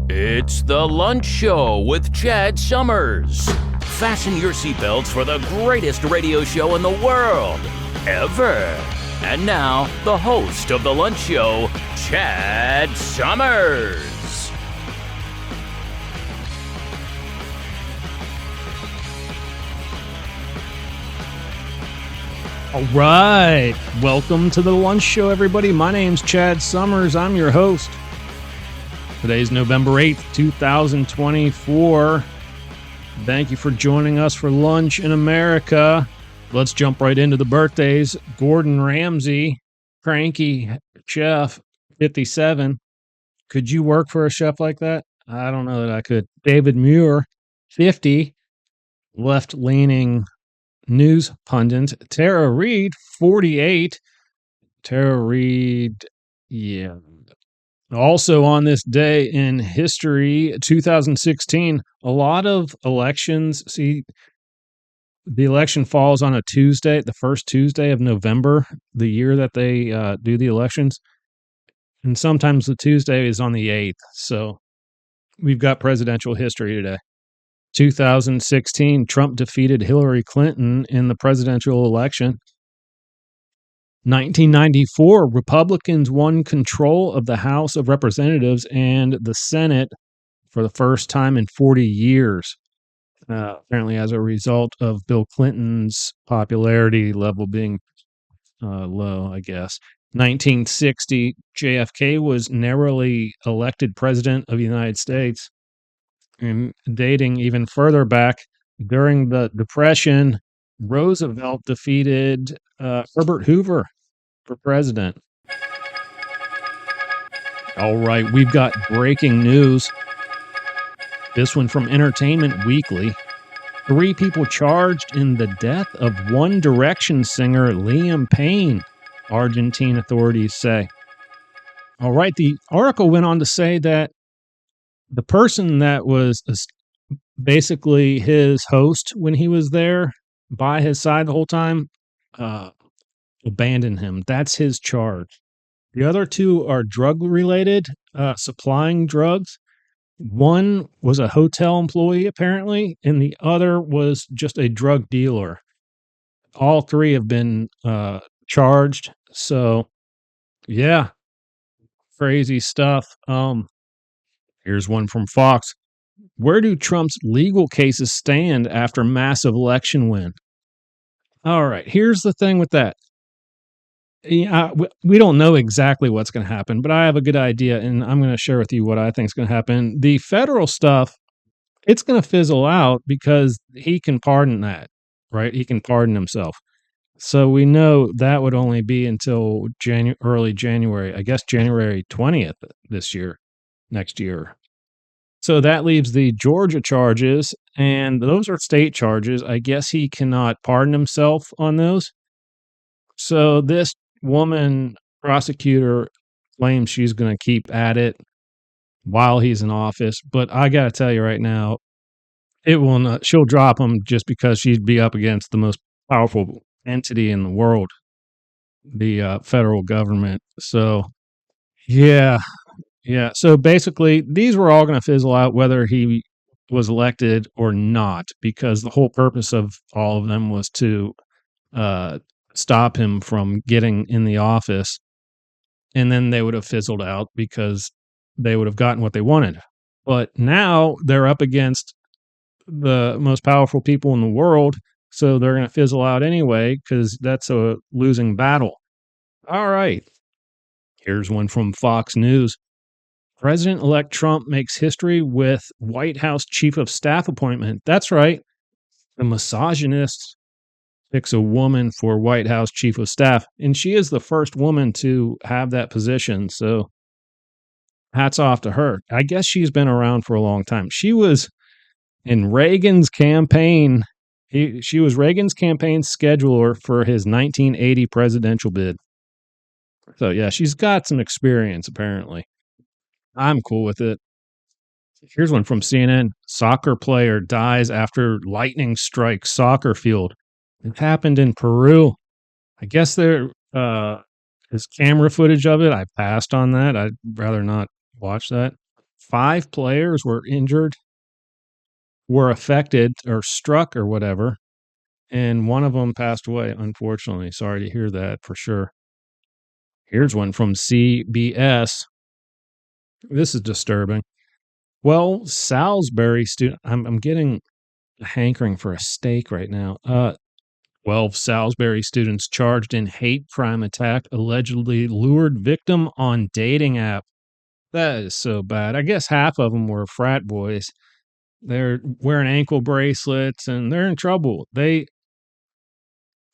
It's the Lunch Show with Chad Summers. Fasten your seatbelts for the greatest radio show in the world, ever. And now, the host of the Lunch Show, Chad Summers. All right. Welcome to the Lunch Show, everybody. My name's Chad Summers. I'm your host. Today's November 8th, 2024. Thank you for joining us for Lunch in America. Let's jump right into the birthdays. Gordon Ramsay, cranky chef, 57. Could you work for a chef like that? I don't know that I could. David Muir, 50. Left-leaning news pundit. Tara Reid, 48. Tara Reid, yeah. Also on this day in history, 2016, a lot of elections. See, the election falls on a Tuesday, the first Tuesday of November, the year that they do the elections. And sometimes the Tuesday is on the 8th. So we've got presidential history today. 2016, Trump defeated Hillary Clinton in the presidential election. 1994, Republicans won control of the House of Representatives and the Senate for the first time in 40 years, apparently as a result of Bill Clinton's popularity level being low, I guess. 1960, JFK was narrowly elected president of the United States. And dating even further back, during the Depression, Roosevelt defeated Herbert Hoover for president. All right, we've got breaking news. This one from Entertainment Weekly. 3 people charged in the death of One Direction singer Liam Payne, Argentine authorities say. All right, the article went on to say that the person that was basically his host when he was there by his side the whole time abandoned him. That's his charge. The other 2 are drug related, supplying drugs. One was a hotel employee, apparently, and the other was just a drug dealer. All 3 have been charged. So, yeah, crazy stuff. Here's one from Fox. Where do Trump's legal cases stand after massive election win? All right, here's the thing with that. Yeah, we don't know exactly what's going to happen, but I have a good idea, and I'm going to share with you what I think is going to happen. The federal stuff, it's going to fizzle out because he can pardon that, right? He can pardon himself. So we know that would only be until early January, I guess January 20th next year. So that leaves the Georgia charges, and those are state charges. I guess he cannot pardon himself on those. So this woman prosecutor claims she's going to keep at it while he's in office. But I got to tell you right now, it will not. She'll drop him just because she'd be up against the most powerful entity in the world, the federal government. So, yeah. So basically, these were all going to fizzle out whether he was elected or not, because the whole purpose of all of them was to stop him from getting in the office, and then they would have fizzled out because they would have gotten what they wanted. But now they're up against the most powerful people in the world, so they're going to fizzle out anyway because that's a losing battle. All right. Here's one from Fox News. President-elect Trump makes history with White House chief of staff appointment. That's right. The misogynist picks a woman for White House chief of staff, and she is the first woman to have that position. So hats off to her. I guess she's been around for a long time. She was in Reagan's campaign. She was Reagan's campaign scheduler for his 1980 presidential bid. So yeah, she's got some experience apparently. I'm cool with it. Here's one from CNN. Soccer player dies after lightning strikes soccer field. It happened in Peru. I guess there is camera footage of it. I passed on that. I'd rather not watch that. 5 players were injured, were affected or struck or whatever, and one of them passed away, unfortunately. Sorry to hear that for sure. Here's one from CBS. This is disturbing. Well, Salisbury student, I'm getting a hankering for a steak right now. 12 Salisbury students charged in hate crime attack allegedly lured victim on dating app. That is so bad. I guess half of them were frat boys. They're wearing ankle bracelets and they're in trouble.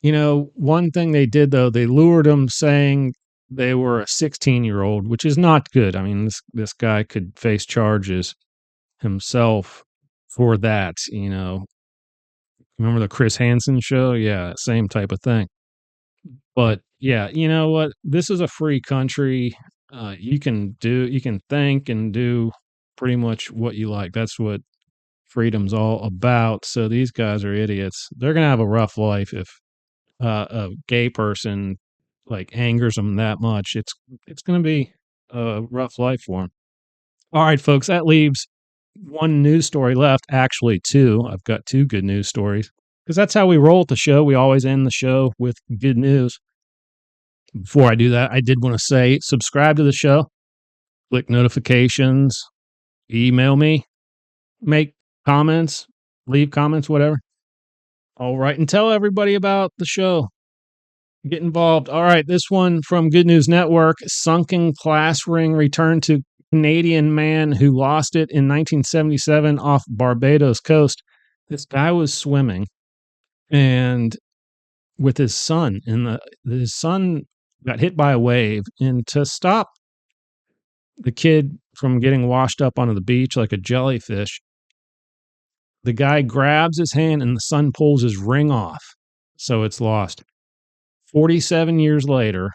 One thing they did though, they lured them saying they were a 16-year-old, which is not good. I mean, this guy could face charges himself for that. Remember the Chris Hansen show? Yeah, same type of thing. But yeah, you know what? This is a free country. You can think and do pretty much what you like. That's what freedom's all about. So these guys are idiots. They're gonna have a rough life if a gay person like angers them that much. It's gonna be a rough life for them. All right, folks, that leaves one news story left. Actually, two. I've got two good news stories because that's how we roll at the show. We always end the show with good news. Before I do that, I did want to say subscribe to the show, click notifications, email me, make comments, leave comments, whatever. All right, and tell everybody about the show. Get involved. All right, this one from Good News Network. Sunken class ring returned to Canadian man who lost it in 1977 off Barbados coast. This guy was swimming and with his son, and his son got hit by a wave. And to stop the kid from getting washed up onto the beach like a jellyfish, the guy grabs his hand and the son pulls his ring off. So it's lost. 47 years later,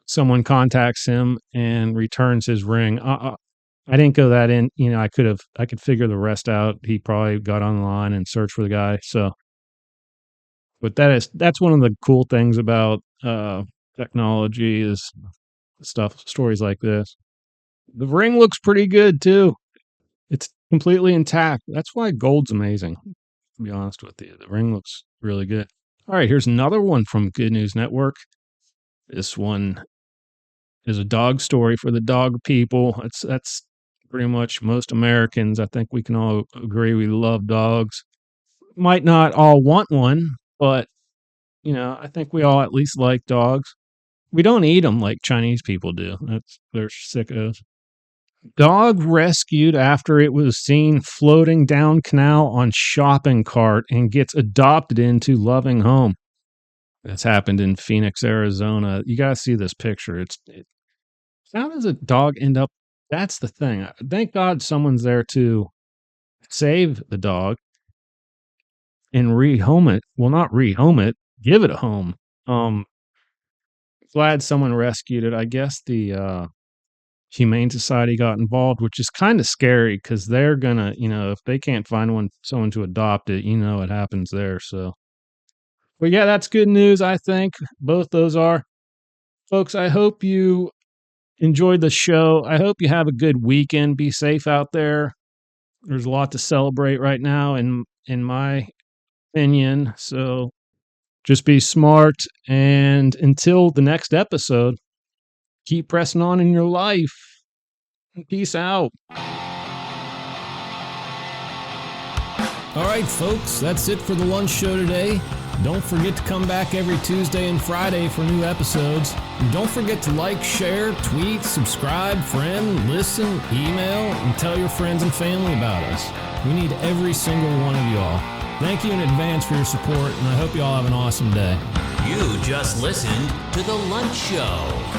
someone contacts him and returns his ring. I didn't go that in. I could figure the rest out. He probably got online and searched for the guy. So, but that's one of the cool things about technology is stories like this. The ring looks pretty good too. It's completely intact. That's why gold's amazing. To be honest with you, the ring looks really good. All right, here's another one from Good News Network. This one is a dog story for the dog people. That's pretty much most Americans. I think we can all agree we love dogs. Might not all want one, but I think we all at least like dogs. We don't eat them like Chinese people do. They're sickos. Dog rescued after it was seen floating down canal on shopping cart and gets adopted into loving home. That's happened in Phoenix, Arizona. You got to see this picture. How does a dog end up? That's the thing. Thank God someone's there to save the dog and rehome it. Well, not rehome it, give it a home. Glad someone rescued it. I guess the Humane Society got involved, which is kind of scary because they're gonna, if they can't find someone to adopt it, what happens there. So, but yeah, that's good news. I think both those are, folks. I hope you enjoyed the show. I hope you have a good weekend. Be safe out there. There's a lot to celebrate right now, in my opinion. So, just be smart. And until the next episode, keep pressing on in your life. Peace out. All right, folks, that's it for the lunch show today. Don't forget to come back every Tuesday and Friday for new episodes. And don't forget to like, share, tweet, subscribe, friend, listen, email, and tell your friends and family about us. We need every single one of y'all. Thank you in advance for your support, and I hope you all have an awesome day. You just listened to The Lunch Show.